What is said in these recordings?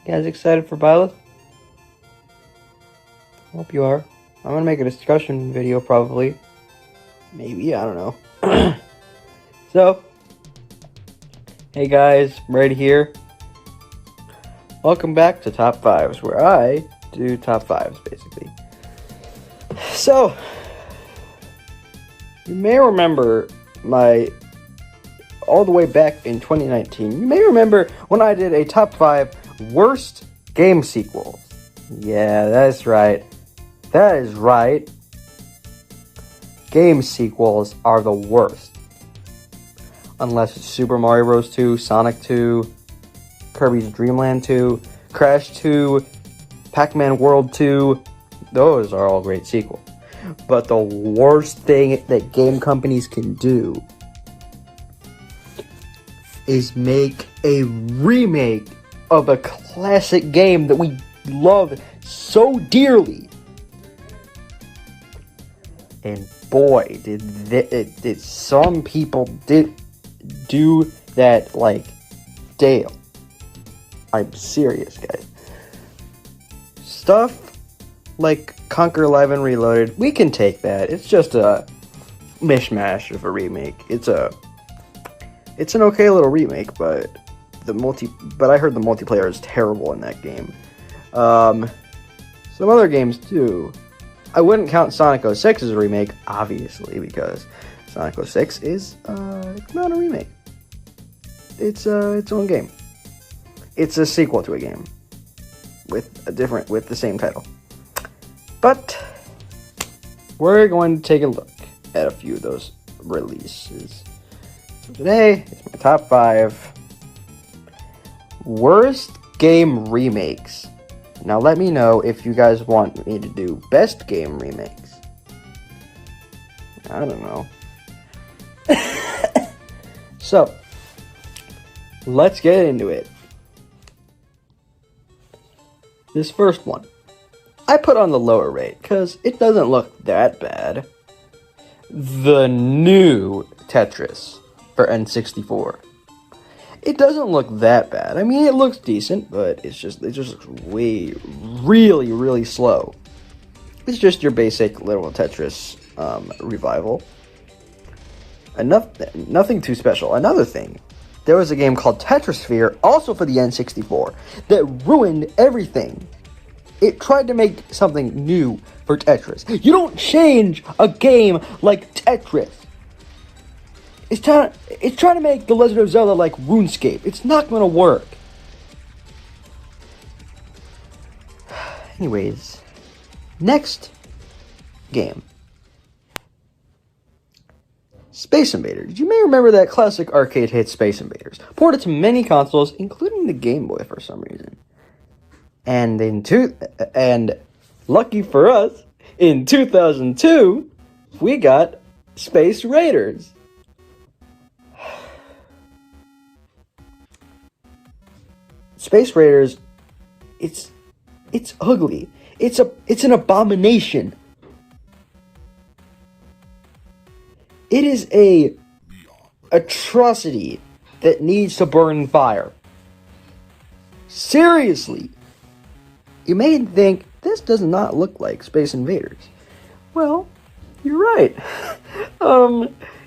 You guys excited for Byleth? Hope you are. I'm gonna make a discussion video probably. Maybe, I don't know. So, hey guys, Brady here. Welcome back to Top 5s, where I do Top 5s, basically. So, you may remember all the way back in 2019, you may remember when I did a Top 5 Worst Game Sequels. Yeah, that's right. That is right. Game sequels are the worst. Unless it's Super Mario Bros. 2, Sonic 2, Kirby's Dream Land 2, Crash 2, Pac-Man World 2. Those are all great sequels. But the worst thing that game companies can do is make a remake of a classic game that we love so dearly. And boy, did some people do that like Dale. I'm serious, guys. Stuff like Conquer Live and Reloaded, we can take that. It's just a mishmash of a remake. It's an okay little remake, but I heard the multiplayer is terrible in that game. Some other games too. I wouldn't count Sonic 06 as a remake, obviously, because Sonic 06 is not a remake. It's its own game. It's a sequel to a game with the same title. But we're going to take a look at a few of those releases. So today is my top 5 worst game remakes. Now let me know if you guys want me to do best game remakes. I don't know. So, let's get into it. This first one, I put on the lower rate because it doesn't look that bad. The new Tetris for N64. It doesn't look that bad. I mean, it looks decent, but it just looks really slow. It's just your basic little Tetris revival. Nothing too special. Another thing, there was a game called Tetrisphere, also for the N64, that ruined everything. It tried to make something new for Tetris. You don't change a game like Tetris. It's trying to make The Legend of Zelda like RuneScape. It's not going to work. Anyways, next game. Space Invaders. You may remember that classic arcade hit Space Invaders. Ported to many consoles, including the Game Boy for some reason. And lucky for us, in 2002, we got Space Raiders. Space Raiders, it's ugly. It's an abomination. It is a atrocity that needs to burn in fire. Seriously. You may think this does not look like Space Invaders. Well, you're right.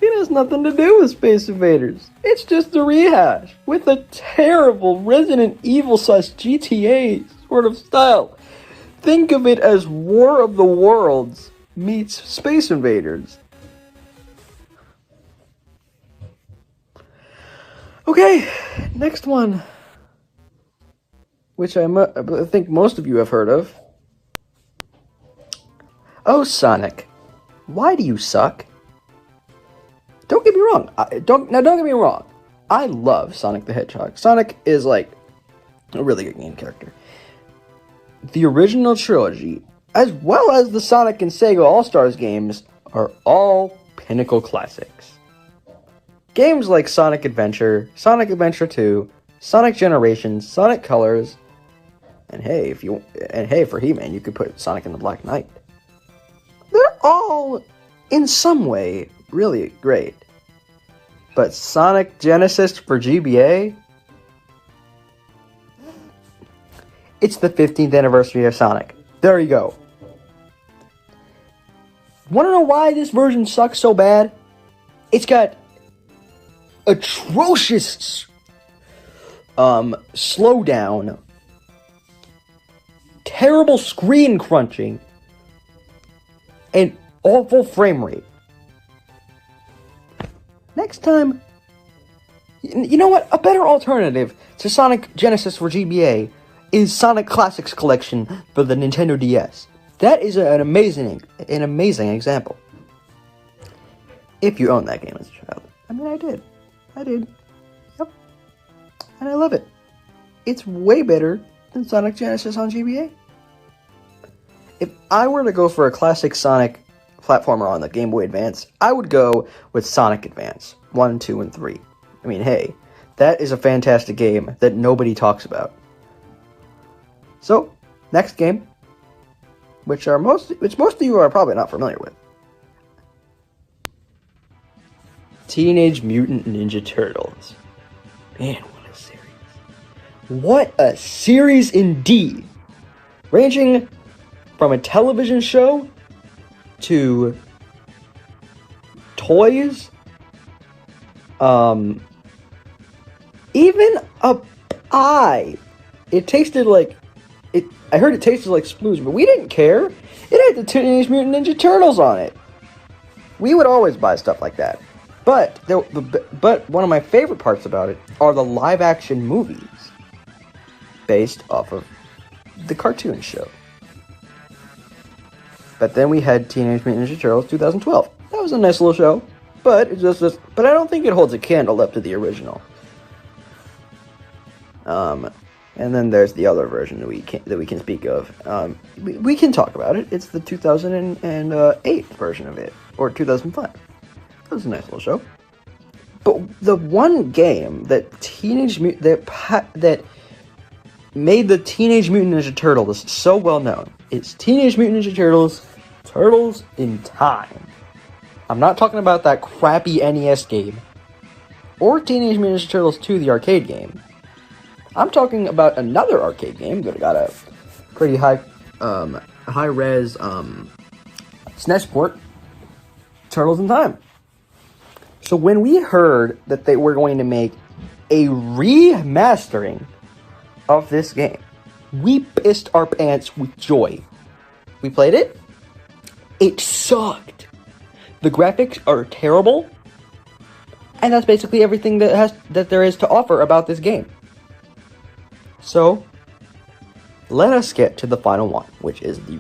It has nothing to do with Space Invaders. It's just a rehash with a terrible Resident Evil / GTA sort of style. Think of it as War of the Worlds meets Space Invaders. Okay, next one, which I think most of you have heard of. Oh, Sonic, why do you suck? Don't get me wrong. Don't get me wrong. I love Sonic the Hedgehog. Sonic is like a really good game character. The original trilogy, as well as the Sonic and Sega All-Stars games, are all pinnacle classics. Games like Sonic Adventure 2, Sonic Generations, Sonic Colors, and hey, for He-Man, you could put Sonic and the Black Knight. They're all, in some way, really great. But Sonic Genesis for GBA? It's the 15th anniversary of Sonic. There you go. Want to know why this version sucks so bad? It's got atrocious slowdown, terrible screen crunching, and awful frame rate. Next time, you know what? A better alternative to Sonic Genesis for GBA is Sonic Classics Collection for the Nintendo DS. That is an amazing example. If you own that game as a child. I mean, I did. Yep. And I love it. It's way better than Sonic Genesis on GBA. If I were to go for a classic Sonic platformer on the Game Boy Advance, I would go with Sonic Advance 1, 2, and 3. I mean, hey, that is a fantastic game that nobody talks about. So, next game, which most of you are probably not familiar with. Teenage Mutant Ninja Turtles. Man, what a series. What a series indeed. Ranging from a television show to toys, even a pie. It tasted like it. I heard it tasted like Sploos, but we didn't care. It had the Teenage Mutant Ninja Turtles on it. We would always buy stuff like that. But one of my favorite parts about it are the live-action movies based off of the cartoon show. But then we had Teenage Mutant Ninja Turtles 2012. That was a nice little show, but but I don't think it holds a candle up to the original. And then there's the other version that we can speak of. We can talk about it. It's the 2008 version of it, or 2005. That was a nice little show. But the one game that that made the Teenage Mutant Ninja Turtles so well known is Teenage Mutant Ninja Turtles: Turtles in Time. I'm not talking about that crappy NES game or Teenage Mutant Ninja Turtles 2, the arcade game. I'm talking about another arcade game that got a pretty high res SNES port, Turtles in Time. So when we heard that they were going to make a remastering of this game, we pissed our pants with joy. We played it. It sucked. The graphics are terrible. And that's basically everything that there is to offer about this game. So, let us get to the final one, which is the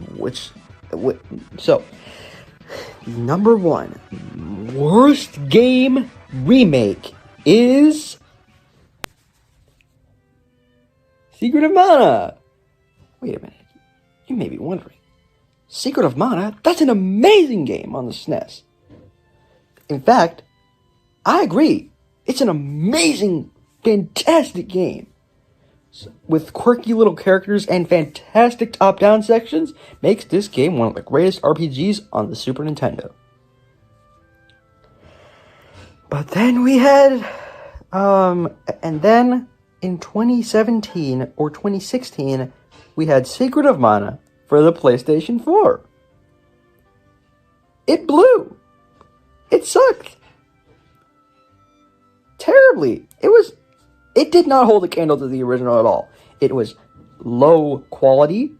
number one worst game remake is Secret of Mana. Wait a minute. You may be wondering. Secret of Mana? That's an amazing game on the SNES. In fact, I agree. It's an amazing, fantastic game. With quirky little characters and fantastic top-down sections, makes this game one of the greatest RPGs on the Super Nintendo. But then we had, and then in 2017 or 2016, we had Secret of Mana for the PlayStation 4. It blew. It sucked. Terribly. It did not hold a candle to the original at all. It was low quality.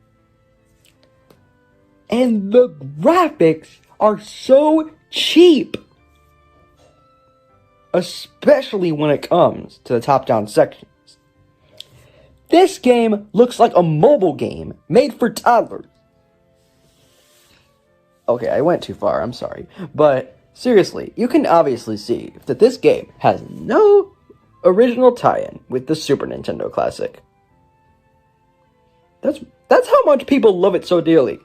And the graphics are so cheap. Especially when it comes to the top-down sections. This game looks like a mobile game made for toddlers. Okay, I went too far, I'm sorry. But seriously, you can obviously see that this game has no original tie-in with the Super Nintendo Classic. That's how much people love it so dearly.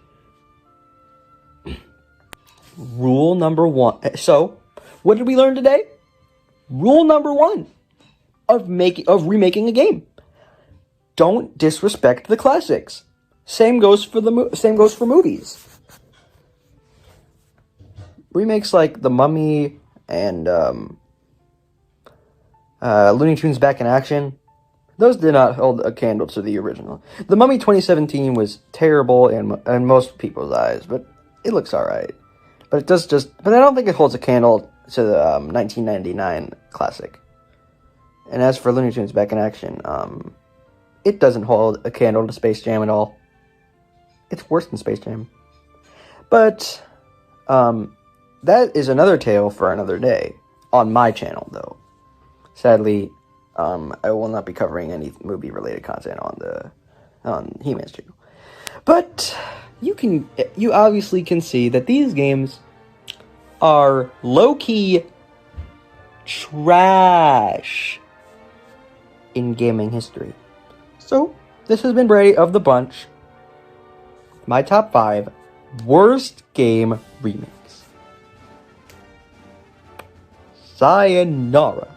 Rule number one. So, what did we learn today? Rule number one of remaking a game: don't disrespect the classics. Same goes for movies. Remakes like The Mummy and Looney Tunes Back in Action, Those did not hold a candle to the original. The Mummy 2017 was terrible in most people's eyes, but it looks alright. But but I don't think it holds a candle to the 1999 classic. And as for Looney Tunes Back in Action, it doesn't hold a candle to Space Jam at all. It's worse than Space Jam. But that is another tale for another day on my channel, though. Sadly, I will not be covering any movie-related content on He-Man's channel. But you obviously can see that these games are low-key trash in gaming history. So, this has been Brady of the Bunch. My top 5 worst game remakes. Sayonara.